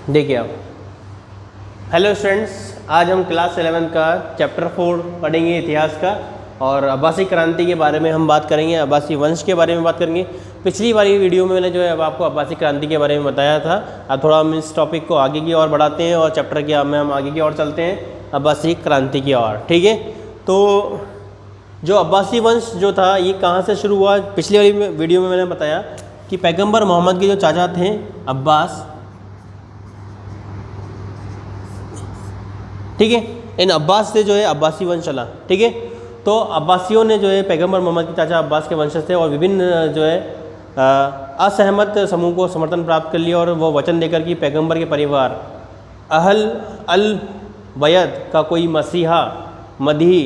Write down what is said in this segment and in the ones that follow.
देखिए आप, hello students, आज हम क्लास 11 का चैप्टर 4 पढ़ेंगे इतिहास का। और अब्बासी क्रांति के बारे में हम बात करेंगे, अब्बासी वंश के बारे में बात करेंगे। पिछली वाली वीडियो में मैंने जो है अब आपको अब्बासी क्रांति के बारे में बताया था। अब थोड़ा हम इस टॉपिक को आगे की ओर बढ़ाते हैं और चैप्टर के में हम आगे की ओर चलते हैं अब्बासी क्रांति की ओर। ठीक है, तो जो अब्बासी वंश जो था ये कहाँ से शुरू हुआ? पिछली वाली वीडियो में मैंने बताया कि पैगम्बर मोहम्मद के जो चाचा थे अब्बास, ठीक है, इन अब्बास से जो है अब्बासी वंश चला। ठीक है, तो अब्बासियों ने जो है पैगम्बर मोहम्मद के चाचा अब्बास के वंशज थे और विभिन्न जो है असहमत समूह को समर्थन प्राप्त कर लिया और वो वचन देकर कि पैगम्बर के परिवार अहल अल बैत का कोई मसीहा मदही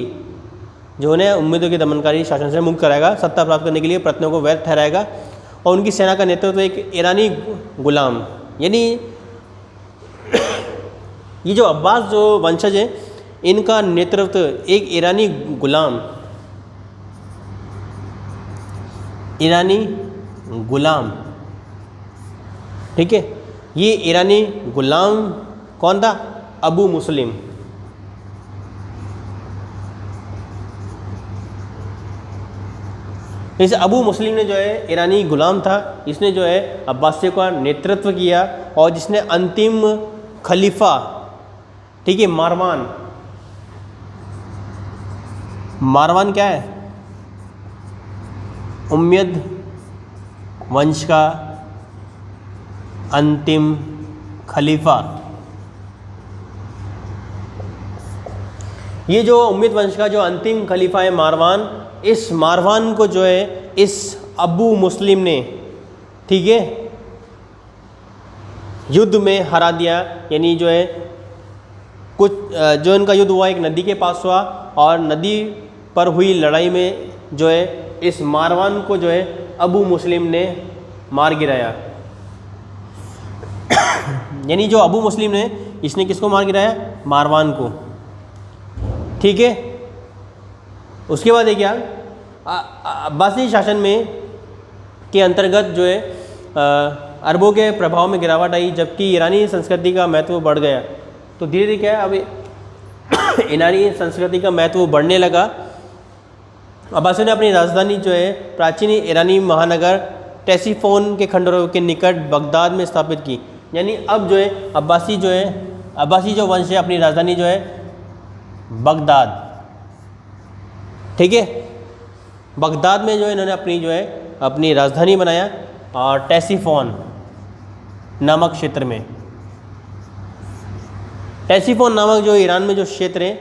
जो है उम्मीदों के दमनकारी शासन से मुक्त कराएगा, सत्ता प्राप्त करने के लिए प्रयत्नों को व्यर्थ ठहराएगा। और उनकी सेना का नेतृत्व एक ईरानी गुलाम, यानी ये जो अब्बास जो वंशज है इनका नेतृत्व एक ईरानी गुलाम, ठीक है, ये ईरानी गुलाम कौन था? अबू मुस्लिम। इस अबू मुस्लिम ने जो है ईरानी गुलाम था, इसने जो है अब्बासियों का नेतृत्व किया और जिसने अंतिम खलीफा, ठीक है, मारवान क्या है? उम्मयद वंश का अंतिम खलीफा। ये जो उम्मयद वंश का जो अंतिम खलीफा है मारवान, इस मारवान को जो है इस अबू मुस्लिम ने, ठीक है, युद्ध में हरा दिया। यानी जो है कुछ जो इनका युद्ध हुआ एक नदी के पास हुआ और नदी पर हुई लड़ाई में जो है इस मारवान को जो है अबू मुस्लिम ने मार गिराया। यानी जो अबू मुस्लिम ने, इसने किसको मार गिराया? मारवान को। ठीक है, उसके बाद है क्या, अब्बासी शासन में के अंतर्गत जो है अरबों के प्रभाव में गिरावट आई, जबकि ईरानी संस्कृति का महत्व बढ़ गया। तो धीरे धीरे क्या है, अब ईरानी संस्कृति का महत्व बढ़ने लगा। अब्बासियों ने अपनी राजधानी जो है प्राचीन ईरानी महानगर टेसिफोन के खंडरों के निकट बगदाद में स्थापित की। यानी अब जो है अब्बासी जो वंश है अपनी राजधानी जो है बगदाद, ठीक है, बगदाद में जो है इन्होंने अपनी राजधानी बनाया और टेसिफोन नामक क्षेत्र में। टेसिफोन नामक जो ईरान में जो क्षेत्र है,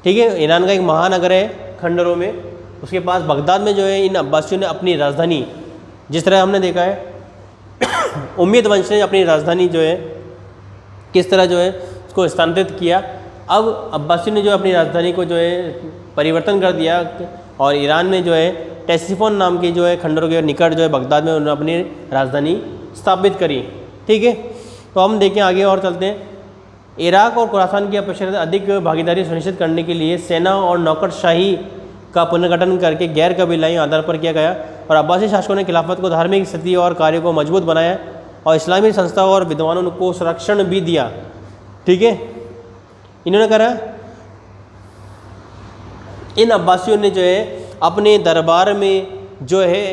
ठीक है, ईरान का एक महानगर है खंडरों में, उसके पास बगदाद में जो है इन अब्बासियों ने अपनी राजधानी, जिस तरह हमने देखा है उम्मयद वंश ने अपनी राजधानी जो है किस तरह जो है उसको स्थानांतरित किया। अब अब्बासियों ने जो अपनी राजधानी को जो है परिवर्तन कर दिया और ईरान में जो है टेसिफोन नाम की जो है खंडरों के निकट जो है बगदाद में उन्होंने अपनी राजधानी स्थापित करी। ठीक है, तो हम देखें आगे और चलते हैं। इराक और खुरासान की अपेक्षाकृत अधिक भागीदारी सुनिश्चित करने के लिए सेना और नौकरशाही का पुनर्गठन करके गैर कबीलाई आधार पर किया गया और अब्बासी शासकों ने खिलाफत को धार्मिक स्थिति और कार्यों को मजबूत बनाया और इस्लामी संस्थाओं और विद्वानों को संरक्षण भी दिया। ठीक है, इन्होंने करा, इन अब्बासियों ने जो है अपने दरबार में जो है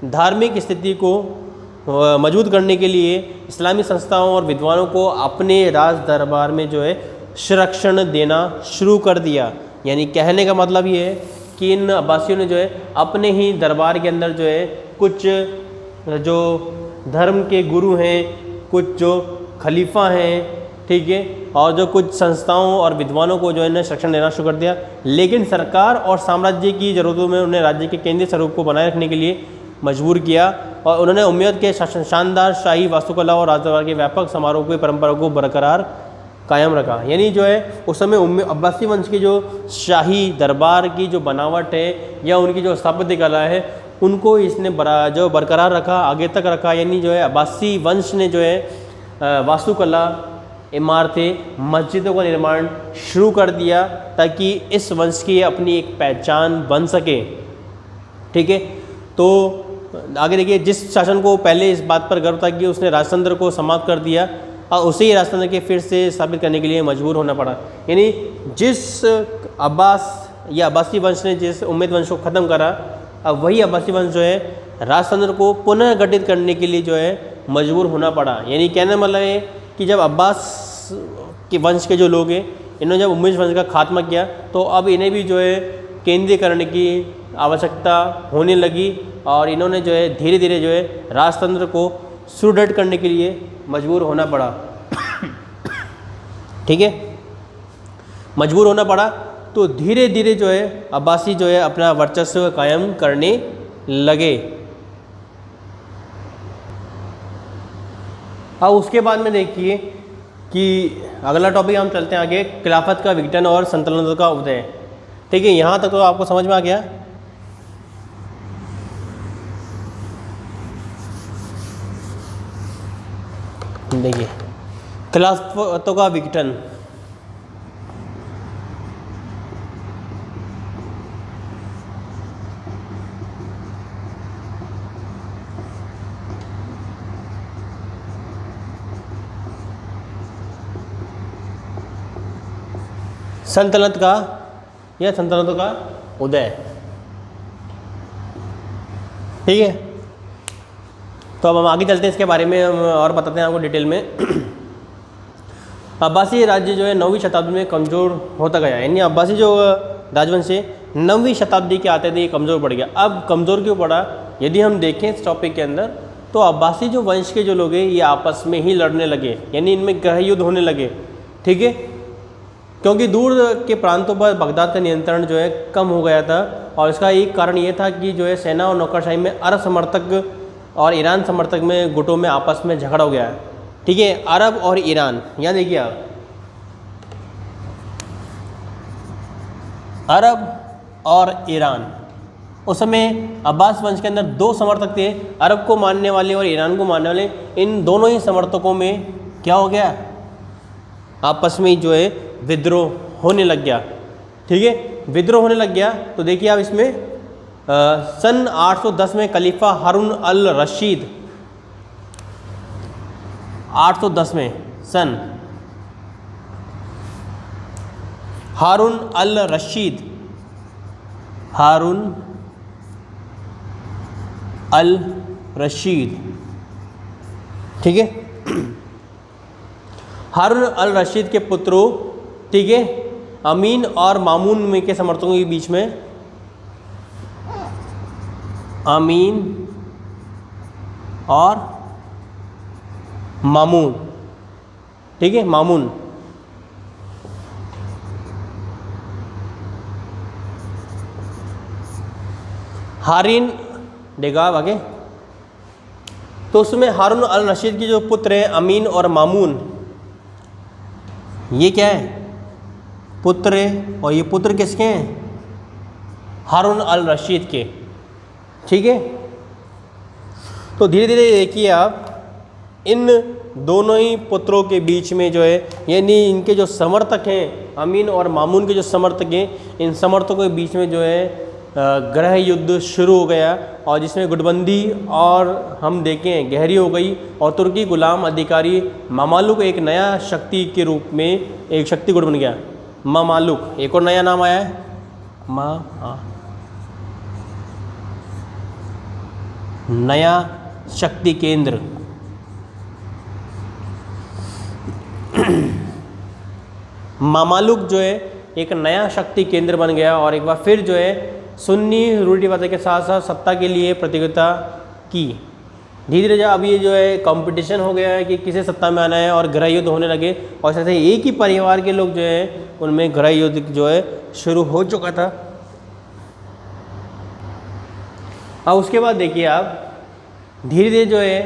धार्मिक स्थिति को मजबूत करने के लिए इस्लामी संस्थाओं और विद्वानों को अपने राज दरबार में जो है संरक्षण देना शुरू कर दिया। यानी कहने का मतलब ये है कि इन अब्बासियों ने जो है अपने ही दरबार के अंदर जो है कुछ जो धर्म के गुरु हैं, कुछ जो खलीफा हैं, ठीक है, और जो कुछ संस्थाओं और विद्वानों को जो है संरक्षण देना शुरू कर दिया। लेकिन सरकार और साम्राज्य की ज़रूरतों में उन्हें राज्य के केंद्रीय स्वरूप को बनाए रखने के लिए मजबूर किया और उन्होंने उम्मयद के शानदार शाही वास्तुकला और राजदरबार के व्यापक समारोह की परंपरा को बरकरार कायम रखा। यानी जो है उस समय अब्बासी वंश की जो शाही दरबार की जो बनावट है या उनकी जो स्थापत्य कला है उनको इसने जो बरकरार रखा, आगे तक रखा। यानी जो है अब्बासी वंश ने जो है वास्तुकला, इमारतें, मस्जिदों का निर्माण शुरू कर दिया ताकि इस वंश की अपनी एक पहचान बन सके। ठीक है, तो आगे देखिए, जिस शासन को पहले इस बात पर गर्व था कि उसने राजतंत्र को समाप्त कर दिया, और उसे ही राजतंत्र के फिर से स्थापित करने के लिए मजबूर होना पड़ा। यानी जिस अब्बास या अब्बासी वंश ने जिस उम्मयद वंश को ख़त्म करा, अब वही अब्बासी वंश जो है राजतंत्र को पुनः गठित करने के लिए जो है मजबूर होना पड़ा। यानी कहने मतलब है कि जब अब्बास के वंश के जो लोग हैं इन्होंने जब उम्मयद वंश का खात्मा किया तो अब इन्हें भी जो है केंद्रीकरण की आवश्यकता होने लगी और इन्होंने जो है धीरे धीरे जो है राजतंत्र को सुदृढ़ करने के लिए मजबूर होना पड़ा। ठीक है, मजबूर होना पड़ा तो धीरे धीरे जो है अब्बासी जो है अपना वर्चस्व कायम करने लगे। अब उसके बाद में देखिए कि अगला टॉपिक हम चलते हैं आगे, खिलाफत का विघटन और सल्तनतों का उदय। ठीक है, यहाँ तक तो आपको समझ में आ गया। देखिए खिलाफतों का विघटन, सल्तनत का या सल्तनतों का उदय। ठीक है, तो अब हम आगे चलते हैं, इसके बारे में हम और बताते हैं आपको डिटेल में। अब्बासी राज्य जो है 9वीं शताब्दी में कमज़ोर होता गया। यानी अब्बासी जो राजवंश है 9वीं शताब्दी के आते थे ये कमज़ोर पड़ गया। अब कमज़ोर क्यों पड़ा, यदि हम देखें इस टॉपिक के अंदर तो अब्बासी जो वंश के जो लोग हैं ये आपस में ही लड़ने लगे, यानी इनमें गृह युद्ध होने लगे। ठीक है, क्योंकि दूर के प्रांतों पर बगदाद का नियंत्रण जो है कम हो गया था और इसका एक कारण ये था कि जो है सेना और नौकरशाही में अरब समर्थक और ईरान समर्थक में गुटों में आपस में झगड़ा हो गया है। ठीक है, अरब और ईरान, यहाँ देखिए आप, अरब और ईरान। उस समय अब्बास वंश के अंदर दो समर्थक थे, अरब को मानने वाले और ईरान को मानने वाले। इन दोनों ही समर्थकों में क्या हो गया, आपस में जो है विद्रोह होने लग गया। ठीक है, विद्रोह होने लग गया तो देखिए आप इसमें सन 810 में खलीफा हारून अल रशीद, 810 में सन हारून अल रशीद, हारून अल रशीद, ठीक है, हारून अल रशीद के पुत्रों, ठीक है, अमीन और मामून में के समर्थकों के बीच में, अमीन और मामून, ठीक है, मामून, हारिन देगा आगे। तो उसमें हारून अल रशीद के जो पुत्र हैं अमीन और मामून, ये क्या है, पुत्र है, और ये पुत्र किसके हैं, हारून अल रशीद के। ठीक है, तो धीरे धीरे देखिए आप इन दोनों ही पुत्रों के बीच में जो है, यानी इनके जो समर्थक हैं अमीन और मामून के जो समर्थक हैं, इन समर्थकों के बीच में जो है गृह युद्ध शुरू हो गया और जिसमें गुटबंदी और हम देखें गहरी हो गई और तुर्की गुलाम अधिकारी ममालुक एक नया शक्ति के रूप में एक शक्ति गुट बन गया। ममालुक एक और नया नाम आया है, नया शक्ति केंद्र। ममालुक जो है एक नया शक्ति केंद्र बन गया और एक बार फिर जो है सुन्नी रूढ़िवाद के साथ साथ सत्ता के लिए प्रतियोगिता की। धीरे धीरे अब ये जो है कंपटीशन हो गया है कि किसे सत्ता में आना है और गृह युद्ध होने लगे और ऐसे एक ही परिवार के लोग जो है उनमें गृह युद्ध जो है शुरू हो चुका था। अब उसके बाद देखिए आप धीरे धीरे जो है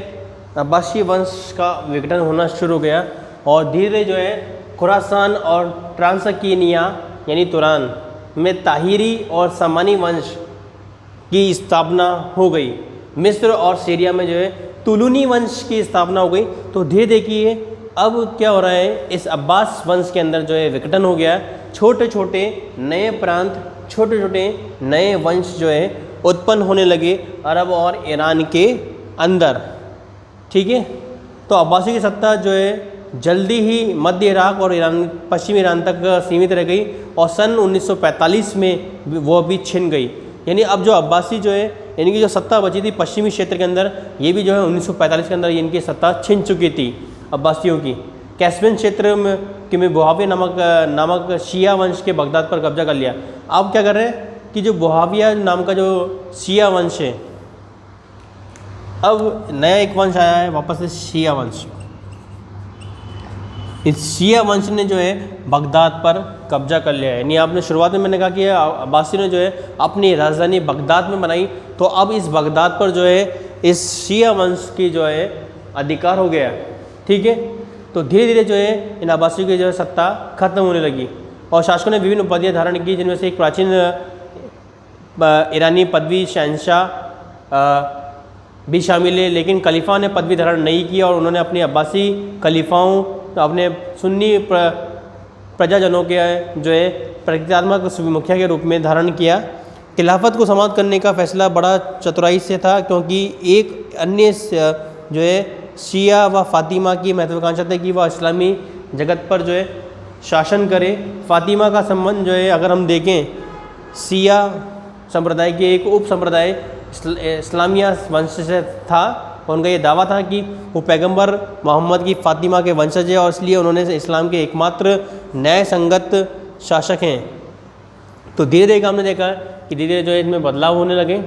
अब्बासी वंश का विघटन होना शुरू हो गया और धीरे धीरे जो है खुरासान और ट्रांसकीनिया यानी तुरान में ताहिरी और सामानी वंश की स्थापना हो गई। मिस्र और सीरिया में जो है तुलूनी वंश की स्थापना हो गई। तो धीरे देखिए अब क्या हो रहा है, इस अब्बास वंश के अंदर जो है विघटन हो गया। छोटे छोटे नए प्रांत, छोटे छोटे नए वंश जो है उत्पन्न होने लगे अरब और ईरान के अंदर। ठीक है, तो अब्बासी की सत्ता जो है जल्दी ही मध्य इराक और ईरान, पश्चिमी ईरान तक सीमित रह गई और सन 1945 में वो भी छिन गई। यानी अब जो अब्बासी जो है इनकी जो सत्ता बची थी पश्चिमी क्षेत्र के अंदर, ये भी जो है 1945 के अंदर इनकी सत्ता छिन चुकी थी अब्बासियों की। कैस्पियन क्षेत्र में बुहाविया नामक शिया वंश के बगदाद पर कब्जा कर लिया। अब क्या कर रहे हैं कि जो बुहाविया नाम का जो शिया वंश है, अब नया एक वंश आया है वापस से शिया वंश। इस शिया वंश ने जो है बगदाद पर कब्जा कर लिया है। यानी आपने शुरुआत में मैंने कहा कि अब्बासी ने जो है अपनी राजधानी बगदाद में बनाई, तो अब इस बगदाद पर जो है इस शिया वंश की जो है अधिकार हो गया। ठीक है, तो धीरे धीरे जो है इन अब्बासियों की जो है सत्ता खत्म होने लगी और शासकों ने विभिन्न उपाधियाँ धारण की, जिनमें से एक प्राचीन ईरानी पदवी शहंशाह भी शामिल है। लेकिन खलीफा ने पदवी धारण नहीं की और उन्होंने अपने अब्बासी खलीफाओं, अपने सुन्नी प्रजाजनों के जो है प्रतीकात्मक मुखिया के रूप में धारण किया। खिलाफत को समाप्त करने का फैसला बड़ा चतुराई से था, क्योंकि एक अन्य जो है शिया व फातिमा की महत्वाकांक्षा थी कि वह इस्लामी जगत पर जो है शासन करे। फातिमा का संबंध जो है अगर हम देखें शिया संप्रदाय के एक उप संप्रदाय इस्लामिया वंश से था। उनका ये दावा था कि वो पैगंबर मोहम्मद की फातिमा के वंशज है और इसलिए उन्होंने इस्लाम के एकमात्र न्याय संगत शासक हैं। तो धीरे धीरे हमने देखा कि धीरे धीरे जो है इसमें बदलाव होने लगे।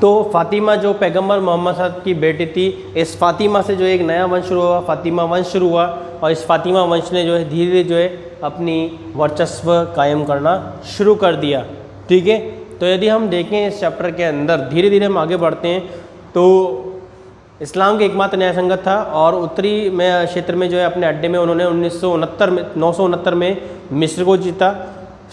तो फातिमा जो पैगंबर मोहम्मद साहब की बेटी थी, इस फातिमा से जो एक नया वंश शुरू हुआ, फातिमा वंश शुरू हुआ और इस फातिमा वंश ने जो है धीरे धीरे जो है अपनी वर्चस्व कायम करना शुरू कर दिया। ठीक है, तो यदि हम देखें इस चैप्टर के अंदर धीरे धीरे हम आगे बढ़ते हैं, तो इस्लाम के एकमात्र न्याय संगत था और उत्तरी में क्षेत्र में जो है अपने अड्डे में उन्होंने 969 में मिस्र को जीता।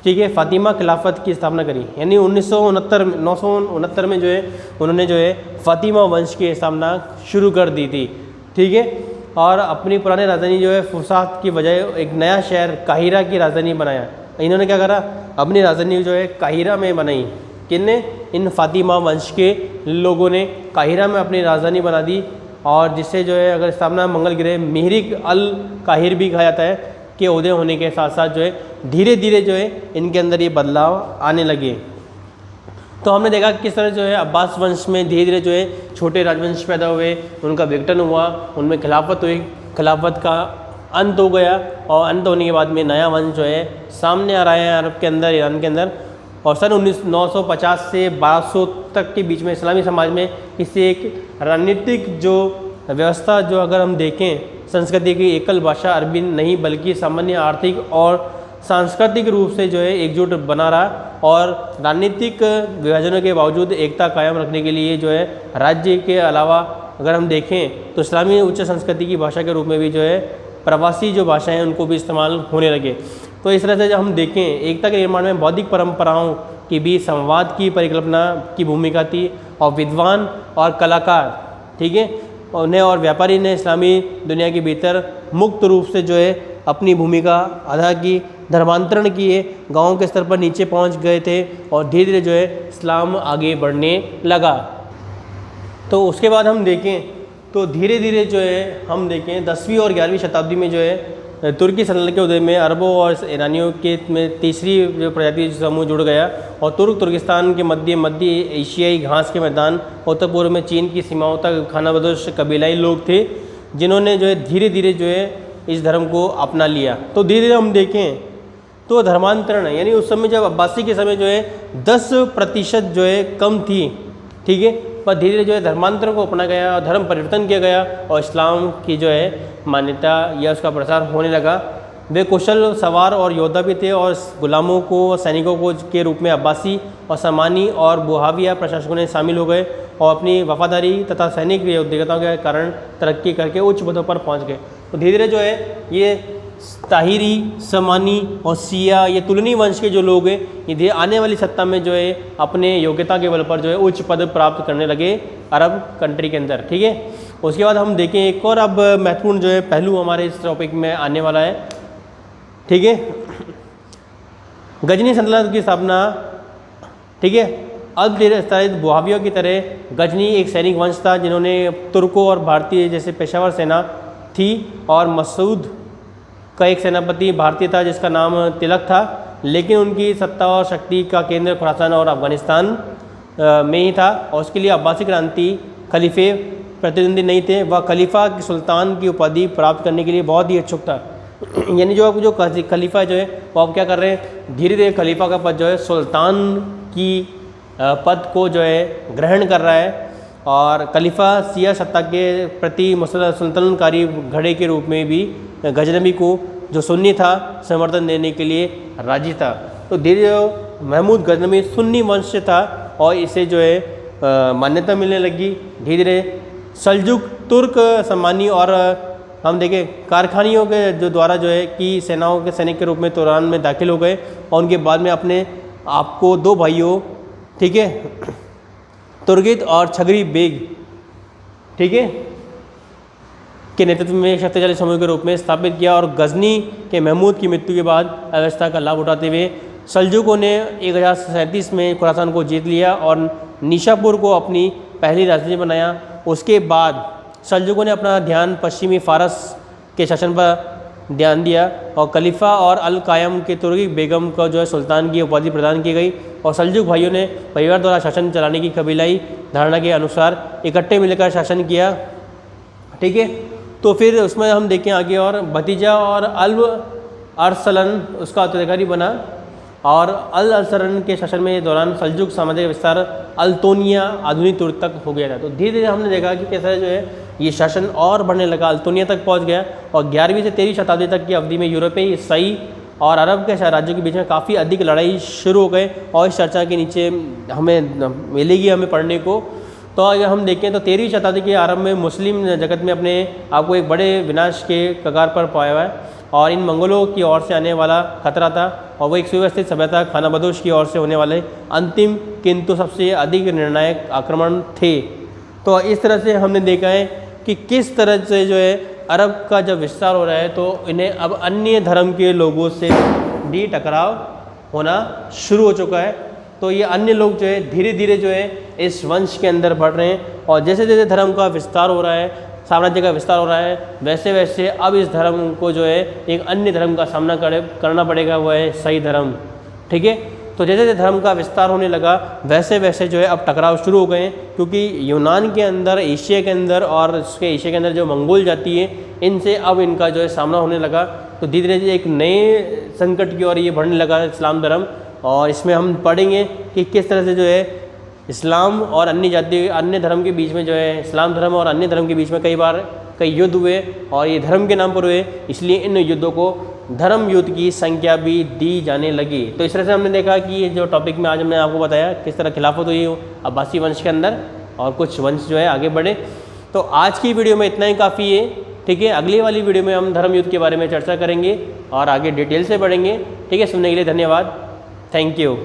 ठीक है, फातिमा खिलाफत की स्थापना करी। यानी 969 में जो है उन्होंने जो है फातिमा वंश की स्थापना शुरू कर दी थी। ठीक है, और अपनी पुरानी राजधानी जो है फुसात की बजाय एक नया शहर काहिरा की राजधानी बनाया। इन्होंने क्या करा, अपनी राजधानी जो है काहिरा में बनाई। किनने? इन फातिमा वंश के लोगों ने काहिरा में अपनी राजधानी बना दी और जिससे जो है अगर स्थापना मंगल ग्रह मिहरिक अल काहिर भी कहा जाता है के उदय होने के साथ साथ जो है धीरे धीरे जो है इनके अंदर ये बदलाव आने लगे। तो हमने देखा किस तरह जो है अब्बास वंश में धीरे धीरे जो है छोटे राजवंश पैदा हुए, उनका विघटन हुआ, उनमें खिलाफत हुई, खिलाफत का अंत हो गया और अंत होने के बाद में नया वंश जो है सामने आ रहा है अरब के अंदर, ईरान के अंदर। और सन 950 से 1200 तक के बीच में इस्लामी समाज में इससे एक रणनीतिक जो व्यवस्था जो अगर हम देखें संस्कृति की एकल भाषा अरबी नहीं बल्कि सामान्य आर्थिक और सांस्कृतिक रूप से जो है एकजुट बना रहा और राजनीतिक विभाजनों के बावजूद एकता कायम रखने के लिए जो है राज्य के अलावा अगर हम देखें तो इस्लामी उच्च संस्कृति की भाषा के रूप में भी जो है प्रवासी जो भाषाएं हैं उनको भी इस्तेमाल होने लगे। तो इस तरह से जब हम देखें एकता के निर्माण में बौद्धिक परंपराओं की भी संवाद की परिकल्पना की भूमिका थी और विद्वान और कलाकार, ठीक है, उन्हें और व्यापारी ने इस्लामी दुनिया के भीतर मुक्त रूप से जो है अपनी भूमिका अदा की, धर्मांतरण किए, गाँव के स्तर पर नीचे पहुंच गए थे और धीरे धीरे जो है इस्लाम आगे बढ़ने लगा। तो उसके बाद हम देखें तो धीरे धीरे जो है हम देखें 10वीं और 11वीं शताब्दी में जो है तुर्की सल्तनत के उदय में अरबों और ईरानियों के में तीसरी जो प्रजाति समूह जुड़ गया और तुर्किस्तान के मध्य एशियाई घास के मैदान उत्तर पूर्व में चीन की सीमाओं तक खानाबदोश कबीलाई लोग थे जिन्होंने जो है धीरे धीरे जो है इस धर्म को अपना लिया। तो धीरे धीरे हम देखें तो धर्मांतरण यानी उस समय जब अब्बासी के समय जो है 10% जो है कम थी, ठीक है, पर धीरे धीरे जो है धर्मांतरण को अपना गया और धर्म परिवर्तन किया गया और इस्लाम की जो है मान्यता या उसका प्रसार होने लगा। वे कुशल सवार और योद्धा भी थे और गुलामों को सैनिकों को के रूप में अब्बासी और समानी और बुहाविया प्रशासकों ने शामिल हो गए और अपनी वफादारी तथा सैनिक योग्यताओं के कारण तरक्की करके उच्च पदों पर पहुंच गए। तो धीरे धीरे जो है ये ताहिरी, समानी और सिया ये तुलनी वंश के जो लोग हैं ये धीरे आने वाली सत्ता में जो है अपने योग्यता के बल पर जो है उच्च पद प्राप्त करने लगे अरब कंट्री के अंदर, ठीक है। उसके बाद हम देखें एक और अब महत्वपूर्ण जो है पहलू हमारे इस टॉपिक में आने वाला है, ठीक है, गजनी सल्तनत की स्थापना, ठीक है। अब बुहावियों की तरह गजनी एक सैनिक वंश था जिन्होंने तुर्कों और भारतीय जैसे पेशावर सेना थी और मसूद का एक सेनापति भारतीय था जिसका नाम तिलक था, लेकिन उनकी सत्ता और शक्ति का केंद्र खुरासान और अफ़गानिस्तान में ही था। और उसके लिए अब्बासी क्रांति खलीफे प्रतिद्वंदी नहीं थे। वह खलीफा की सुल्तान की उपाधि प्राप्त करने के लिए बहुत ही इच्छुक था। यानी जो खलीफा जो है वो अब क्या कर रहे हैं, धीरे धीरे खलीफा का पद जो है सुल्तान की पद को जो है ग्रहण कर रहा है। और खलीफा सिया सत्ता के प्रति मुसलसलतनकारी घड़े के रूप में भी गजनबी को जो सुन्नी था समर्थन देने के लिए राजी था। तो धीरे धीरे महमूद गजनबी सुन्नी वंश से था और इसे जो है मान्यता मिलने लगी। धीरे धीरे सल्जुक तुर्क सम्मानी और हम देखें कारखानियों के जो द्वारा जो है कि सेनाओं के सैनिक के रूप में तुरान में दाखिल हो गए और उनके बाद में अपने आपको दो भाइयों, ठीक है, तुर्गित और छगरी बेग, ठीक है, के नेतृत्व में शक्तिशाली समूह के रूप में स्थापित किया। और गजनी के महमूद की मृत्यु के बाद अवस्था का लाभ उठाते हुए सल्जुकों ने 1037 में खुरासान को जीत लिया और निशापुर को अपनी पहली राजधानी बनाया। उसके बाद सल्जुकों ने अपना ध्यान पश्चिमी फारस के शासन पर ध्यान दिया और खलीफा और अल कायम के तुर्की बेगम को जो है सुल्तान की उपाधि प्रदान की गई। और सल्जुक भाइयों ने परिवार द्वारा शासन चलाने की कबीलाई धारणा के अनुसार इकट्ठे मिलकर शासन किया, ठीक है। तो फिर उसमें हम देखें आगे और भतीजा और अल्ब अरसलन उसका उत्तराधिकारी बना और अल अरसलन के शासन में दौरान सल्जुक साम्राज्य का विस्तार अल्तोनिया आधुनिक तुर्क तक हो गया था। तो धीरे धीरे हमने देखा कि कैसा जो है ये शासन और बढ़ने लगा, अल्तोनिया तक पहुंच गया और 11वीं से 13वीं शताब्दी तक की अवधि में यूरोपीय, ईसाई और अरब के राज्यों के बीच में काफ़ी अधिक लड़ाई शुरू हो गए। और इस चर्चा के नीचे हमें मिलेगी हमें पढ़ने को। तो अगर हम देखें तो 13वीं शताब्दी के आरंभ में मुस्लिम जगत में अपने आपको एक बड़े विनाश के कगार पर पाया हुआ है और इन मंगोलों की ओर से आने वाला खतरा था और वो एक सुव्यवस्थित सभ्यता खानाबदोश की ओर से होने वाले अंतिम किंतु सबसे अधिक निर्णायक आक्रमण थे। तो इस तरह से हमने देखा है कि किस तरह से जो है अरब का जब विस्तार हो रहा है तो इन्हें अब अन्य धर्म के लोगों से भी टकराव होना शुरू हो चुका है। तो ये अन्य लोग जो है धीरे धीरे जो है इस वंश के अंदर बढ़ रहे हैं और जैसे जैसे धर्म का विस्तार हो रहा है, साम्राज्य का विस्तार हो रहा है, वैसे वैसे अब इस धर्म को जो है एक अन्य धर्म का सामना करना पड़ेगा, वो है ईसाई धर्म, ठीक है। तो जैसे जैसे धर्म का विस्तार होने लगा वैसे वैसे जो है अब टकराव शुरू हो गए क्योंकि यूनान के अंदर, एशिया के अंदर और उसके एशिया के अंदर जो मंगोल जाति है इनसे अब इनका जो है सामना होने लगा। तो धीरे धीरे एक नए संकट की ओर ये बढ़ने लगा इस्लाम धर्म। और इसमें हम पढ़ेंगे कि किस तरह से जो है इस्लाम और अन्य धर्म के बीच में जो है इस्लाम धर्म और अन्य धर्म के बीच में कई युद्ध हुए और ये धर्म के नाम पर हुए, इसलिए इन युद्धों को धर्म युद्ध की संख्या भी दी जाने लगी। तो इस तरह से हमने देखा कि ये जो टॉपिक में आज हमने आपको बताया किस तरह खिलाफत हुई अब्बासी वंश के अंदर और कुछ वंश जो है आगे बढ़े। तो आज की वीडियो में इतना ही काफ़ी है, ठीक है। अगली वाली वीडियो में हम धर्म युद्ध के बारे में चर्चा करेंगे और आगे डिटेल से बढ़ेंगे, ठीक है। सुनने के लिए धन्यवाद, थैंक यू।